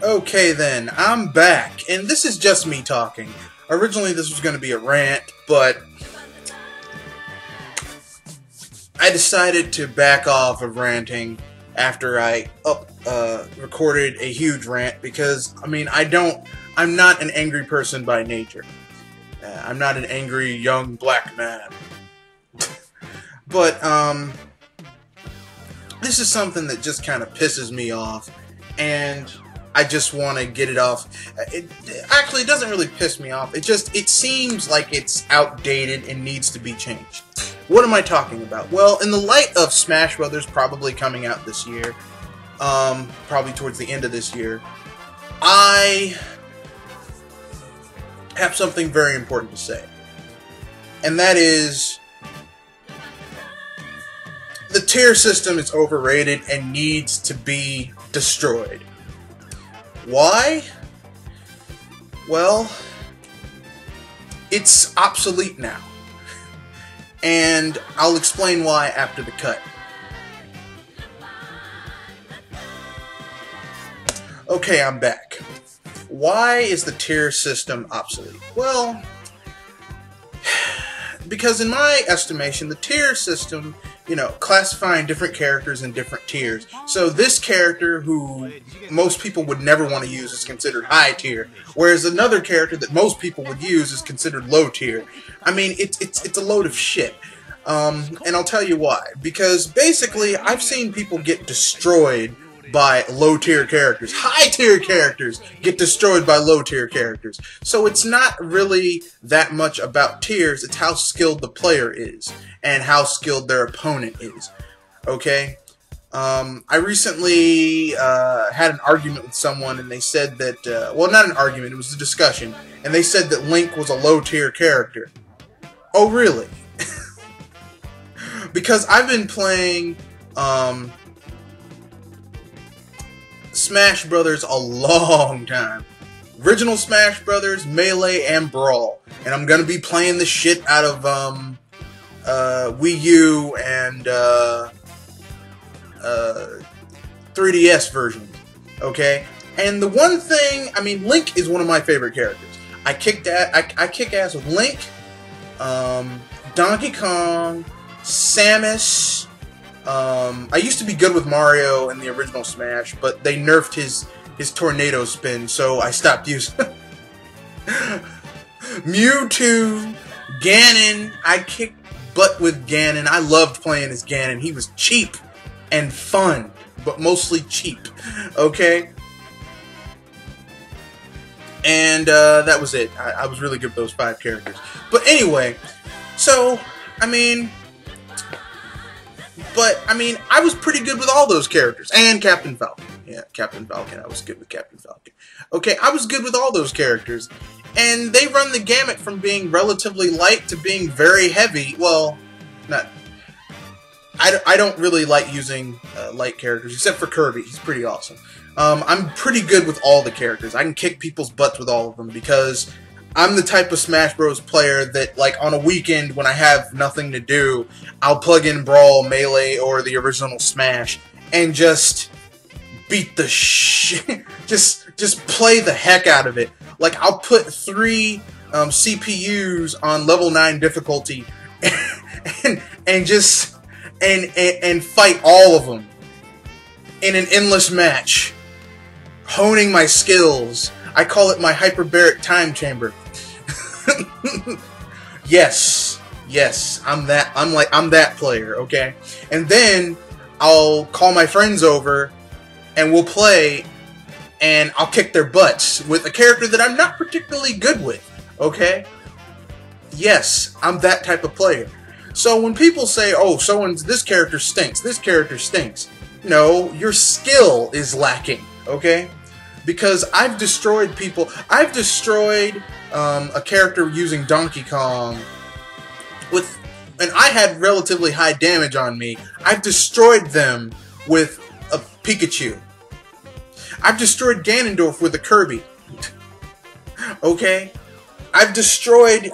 Okay then, I'm back, and this is just me talking. Originally this was going to be a rant, but I decided to back off of ranting after I recorded a huge rant because, I mean, I'm not an angry person by nature. I'm not an angry young black man. But, this is something that just kind of pisses me off, and I just want to get it off. Actually, it doesn't really piss me off. It seems like it's outdated and needs to be changed. What am I talking about? Well, in the light of Smash Brothers probably coming out this year, probably towards the end of this year, I have something very important to say. And that is, the tier system is overrated and needs to be destroyed. Why? Well, it's obsolete now. And I'll explain why after the cut. Okay, I'm back. Why is the tier system obsolete? Well, because in my estimation, the tier system, classifying different characters in different tiers. So this character, who most people would never want to use, is considered high tier, whereas another character that most people would use is considered low tier. I mean, it's a load of shit. And I'll tell you why. Because basically, I've seen people get destroyed by low-tier characters. High-tier characters get destroyed by low-tier characters. So it's not really that much about tiers, it's how skilled the player is, and how skilled their opponent is. Okay? I recently had an argument with someone, and they said that, well, not an argument, it was a discussion, and they said that Link was a low-tier character. Oh, really? Because I've been playing, Smash Brothers a long time. Original Smash Brothers, Melee, and Brawl. And I'm gonna be playing the shit out of Wii U and 3DS versions. Okay? And the one thing, I mean, Link is one of my favorite characters. I kick ass with Link, Donkey Kong, Samus. I used to be good with Mario in the original Smash, but they nerfed his tornado spin, so I stopped using Mewtwo, Ganon. I kicked butt with Ganon. I loved playing as Ganon. He was cheap and fun, but mostly cheap. Okay? And that was it. I was really good with those 5 characters. But anyway, so, I mean, I was pretty good with all those characters. And Captain Falcon. Yeah, Captain Falcon. I was good with Captain Falcon. Okay, I was good with all those characters. And they run the gamut from being relatively light to being very heavy. Well, not... I don't really like using light characters, except for Kirby. He's pretty awesome. I'm pretty good with all the characters. I can kick people's butts with all of them, because I'm the type of Smash Bros. Player that, like, on a weekend when I have nothing to do, I'll plug in Brawl, Melee, or the original Smash, and just beat the shit. Just play the heck out of it. Like, I'll put 3 CPUs on level 9 difficulty, and just fight all of them in an endless match, honing my skills. I call it my hyperbaric time chamber. Yes, I'm that player, okay? And then I'll call my friends over and we'll play, and I'll kick their butts with a character that I'm not particularly good with, okay? Yes, I'm that type of player. So when people say, oh, this character stinks, this character stinks, no, your skill is lacking, okay? Because I've destroyed people. I've destroyed a character using Donkey Kong and I had relatively high damage on me. I've destroyed them with a Pikachu. I've destroyed Ganondorf with a Kirby. Okay? I've destroyed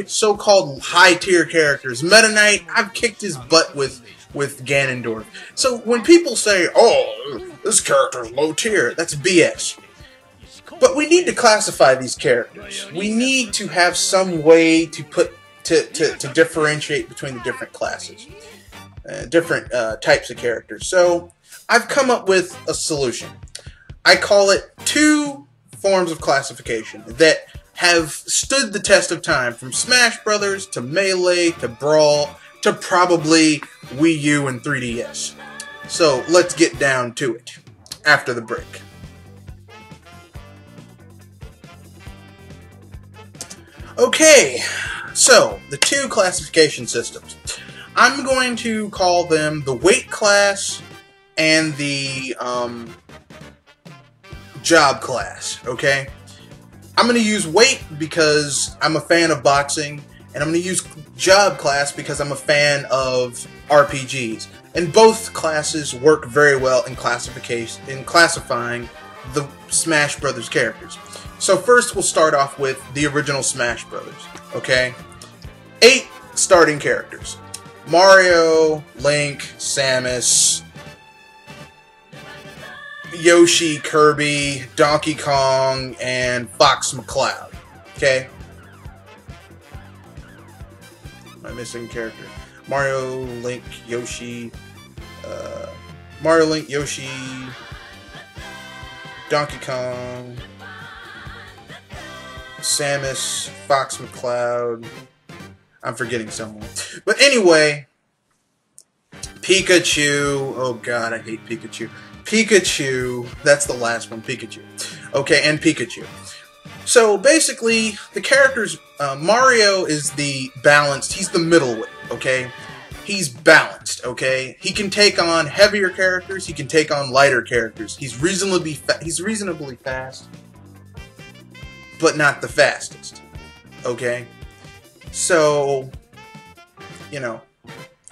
so-called high-tier characters. Meta Knight, I've kicked his butt with Ganondorf. So when people say, oh, this character's low tier, that's BS. But we need to classify these characters. We need to have some way to to differentiate between the different classes, different types of characters. So I've come up with a solution. I call it 2 forms of classification that have stood the test of time, from Smash Brothers to Melee to Brawl to probably Wii U and 3DS. So let's get down to it after the break. Okay, so the 2 classification systems. I'm going to call them the weight class and the job class, okay? I'm going to use weight because I'm a fan of boxing, and I'm going to use job class because I'm a fan of RPGs. And both classes work very well in classifying the Smash Brothers characters. So first we'll start off with the original Smash Brothers, okay? 8 starting characters. Mario, Link, Samus, Yoshi, Kirby, Donkey Kong, and Fox McCloud, okay? Am I missing a character? Mario, Link, Yoshi, Donkey Kong, Samus, Fox McCloud. I'm forgetting someone. But anyway, Pikachu. Oh god, I hate Pikachu. Pikachu. That's the last one, Pikachu. Okay, and Pikachu. So basically, the characters, Mario is the balanced, he's the middleweight, okay? He's balanced, okay? He can take on heavier characters, he can take on lighter characters. He's reasonably fast, but not the fastest, okay? So, you know,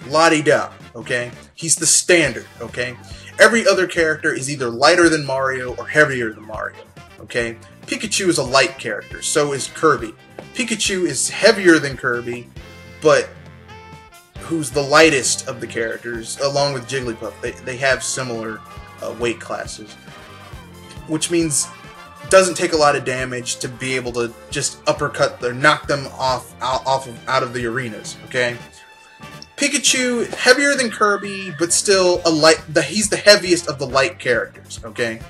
la-di-da, okay? He's the standard, okay? Every other character is either lighter than Mario or heavier than Mario, okay? Pikachu is a light character, so is Kirby. Pikachu is heavier than Kirby, but who's the lightest of the characters, along with Jigglypuff. They have similar weight classes, which means it doesn't take a lot of damage to be able to just uppercut or knock them out of the arenas, okay? Pikachu, heavier than Kirby, but still he's the heaviest of the light characters, okay?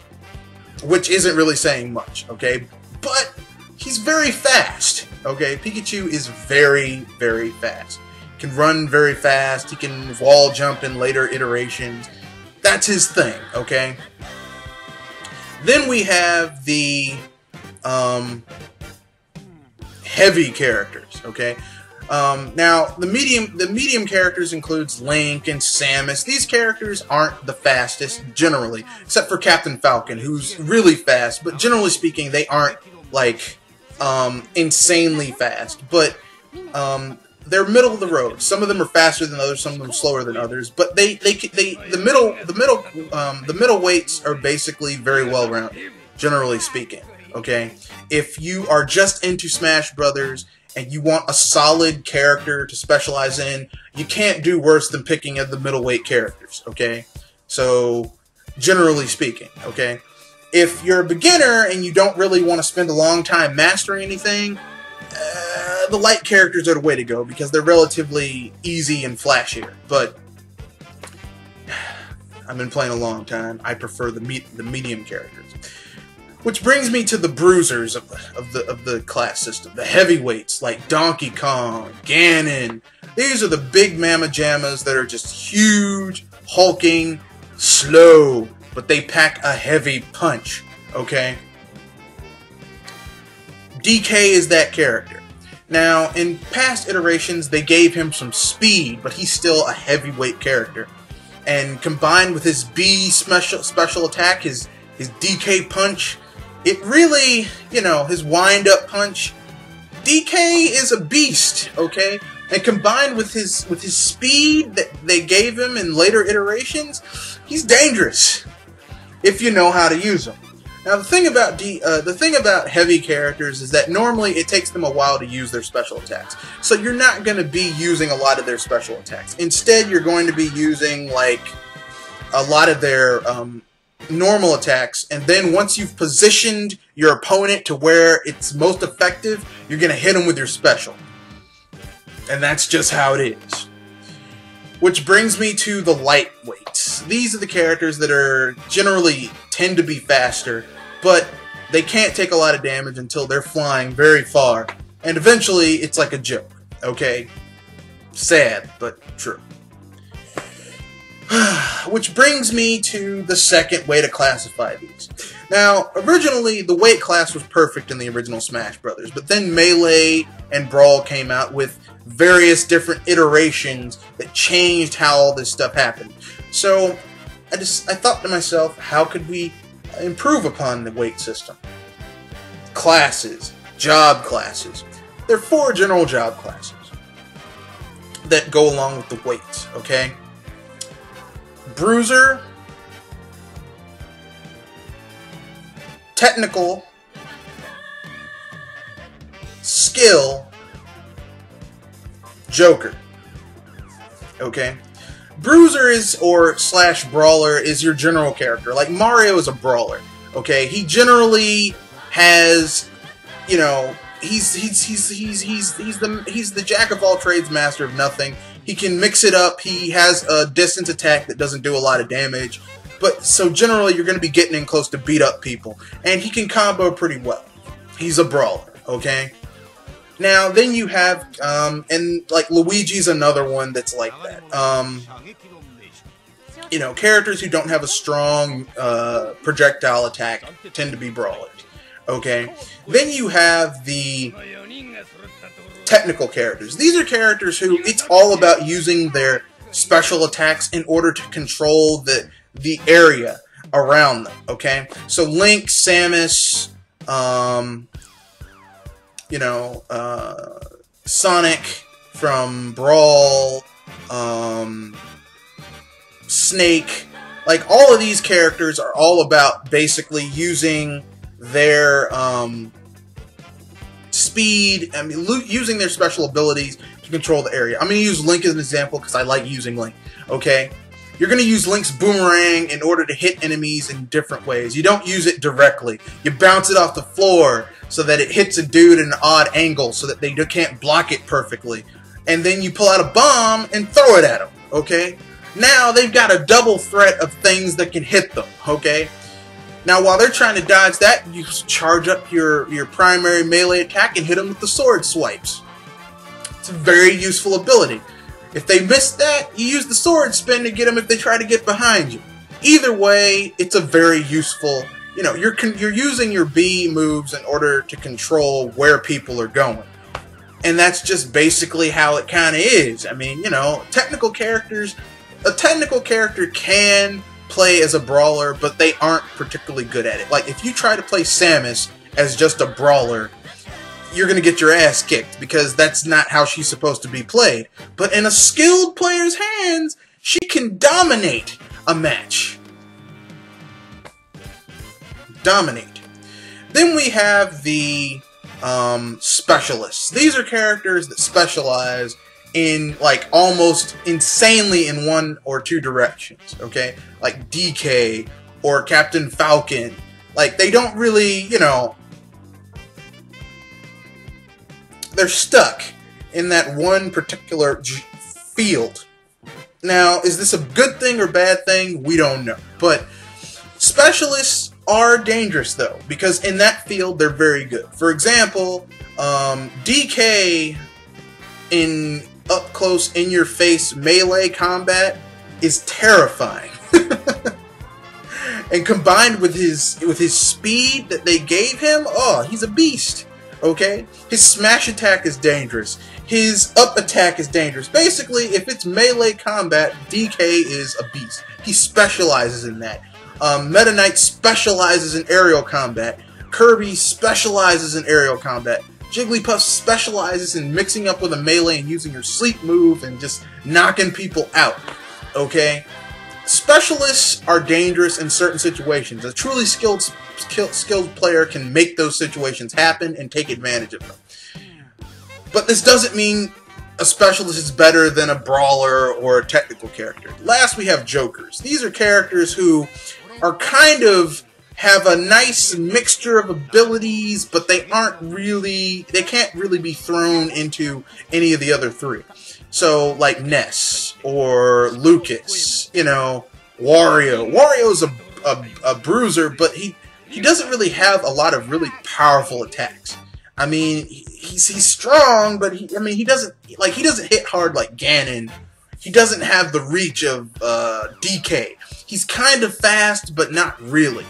Which isn't really saying much, okay? But he's very fast, okay? Pikachu is very, very fast. He can run very fast. He can wall jump in later iterations. That's his thing, okay? Then we have the heavy characters, okay? Now, the medium characters includes Link and Samus. These characters aren't the fastest, generally, except for Captain Falcon, who's really fast, but generally speaking, they aren't, like, insanely fast, but, they're middle of the road. Some of them are faster than others, some of them slower than others, but the middle weights are basically very well-rounded, generally speaking, okay? If you are just into Smash Brothers, and you want a solid character to specialize in, you can't do worse than picking the middleweight characters, okay? So, generally speaking, okay? If you're a beginner and you don't really want to spend a long time mastering anything, the light characters are the way to go because they're relatively easy and flashier. But I've been playing a long time. I prefer the medium characters. Which brings me to the bruisers of the class system, the heavyweights like Donkey Kong, Ganon. These are the big mamma jammas that are just huge, hulking, slow, but they pack a heavy punch, okay? DK is that character. Now, in past iterations, they gave him some speed, but he's still a heavyweight character. And combined with his B special attack, his DK punch, it really, you know, his wind-up punch, DK is a beast, okay? And combined with his speed that they gave him in later iterations, he's dangerous if you know how to use him. Now, the thing about heavy characters is that normally it takes them a while to use their special attacks. So you're not going to be using a lot of their special attacks. Instead, you're going to be using, like, a lot of their normal attacks, and then once you've positioned your opponent to where it's most effective, you're going to hit them with your special. And that's just how it is. Which brings me to the lightweights. These are the characters that are generally tend to be faster, but they can't take a lot of damage until they're flying very far. And eventually, it's like a joke. Okay? Sad, but true. Which brings me to the second way to classify these. Now, originally, the weight class was perfect in the original Smash Brothers, but then Melee and Brawl came out with various different iterations that changed how all this stuff happened. So, I thought to myself, how could we improve upon the weight system? Classes. Job classes. There are 4 general job classes that go along with the weights, okay? Bruiser, Technical, Skill, Joker. Okay? Bruiser is, or slash Brawler, is your general character. Like, Mario is a brawler. Okay? He generally has, you know, he's the jack of all trades, master of nothing. He can mix it up. He has a distance attack that doesn't do a lot of damage. But, so generally, you're going to be getting in close to beat up people. And he can combo pretty well. He's a brawler, okay? Now, then you have, and, like, Luigi's another one that's like that. You know, characters who don't have a strong projectile attack tend to be brawlers, okay? Then you have the technical characters. These are characters who it's all about using their special attacks in order to control the area around them, okay? So Link, Samus, you know, Sonic from Brawl, Snake, like all of these characters are all about basically using their speed, I mean, using their special abilities to control the area. I'm going to use Link as an example because I like using Link, okay? You're going to use Link's boomerang in order to hit enemies in different ways. You don't use it directly. You bounce it off the floor so that it hits a dude at an odd angle so that they can't block it perfectly. And then you pull out a bomb and throw it at them, okay? Now they've got a double threat of things that can hit them, okay? Now, while they're trying to dodge that, you charge up your primary melee attack and hit them with the sword swipes. It's a very useful ability. If they miss that, you use the sword spin to get them if they try to get behind you. Either way, it's a very useful, you know, you're using your B moves in order to control where people are going. And that's just basically how it kind of is. I mean, you know, technical characters, a technical character can play as a brawler, but they aren't particularly good at it. Like, if you try to play Samus as just a brawler, you're going to get your ass kicked, because that's not how she's supposed to be played. But in a skilled player's hands, she can dominate a match. Dominate. Then we have the specialists. These are characters that specialize in, like, almost insanely in one or two directions, okay? Like DK or Captain Falcon. Like, they don't really, you know, they're stuck in that one particular field. Now, is this a good thing or bad thing? We don't know. But specialists are dangerous, though, because in that field, they're very good. For example, DK in up-close, in-your-face melee combat is terrifying. And combined with his speed that they gave him, oh, he's a beast. Okay? His smash attack is dangerous. His up attack is dangerous. Basically, if it's melee combat, DK is a beast. He specializes in that. Meta Knight specializes in aerial combat. Kirby specializes in aerial combat. Jigglypuff specializes in mixing up with a melee and using your sleep move and just knocking people out. Okay? Specialists are dangerous in certain situations. A truly skilled player can make those situations happen and take advantage of them. But this doesn't mean a specialist is better than a brawler or a technical character. Last, we have jokers. These are characters who are kind of have a nice mixture of abilities, but they can't really be thrown into any of the other three. So, like Ness or Lucas, you know, Wario. Wario's a bruiser, but he doesn't really have a lot of really powerful attacks. I mean, he's strong, but he doesn't hit hard like Ganon. He doesn't have the reach of DK. He's kind of fast, but not really.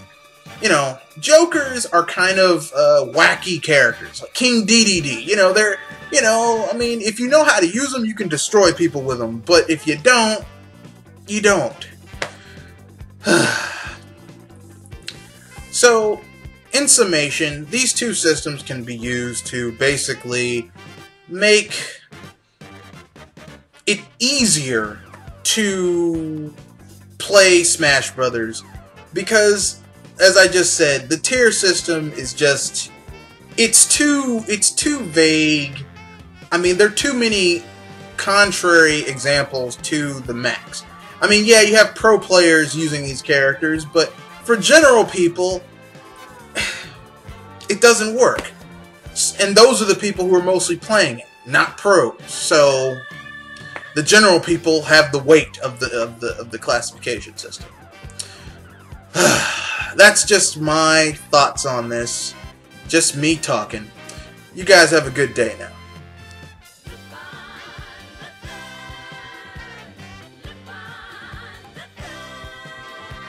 You know, Jokers are kind of wacky characters, like King Dedede. You know, I mean, if you know how to use them, you can destroy people with them. But if you don't, you don't. So, in summation, these two systems can be used to basically make it easier to play Smash Brothers, because, as I just said, the tier system is just, it's too vague. I mean, there are too many contrary examples to the max. I mean, yeah, you have pro players using these characters, but for general people, it doesn't work. And those are the people who are mostly playing it, not pros. So the general people have the weight of the classification system. That's just my thoughts on this. Just me talking. You guys have a good day now.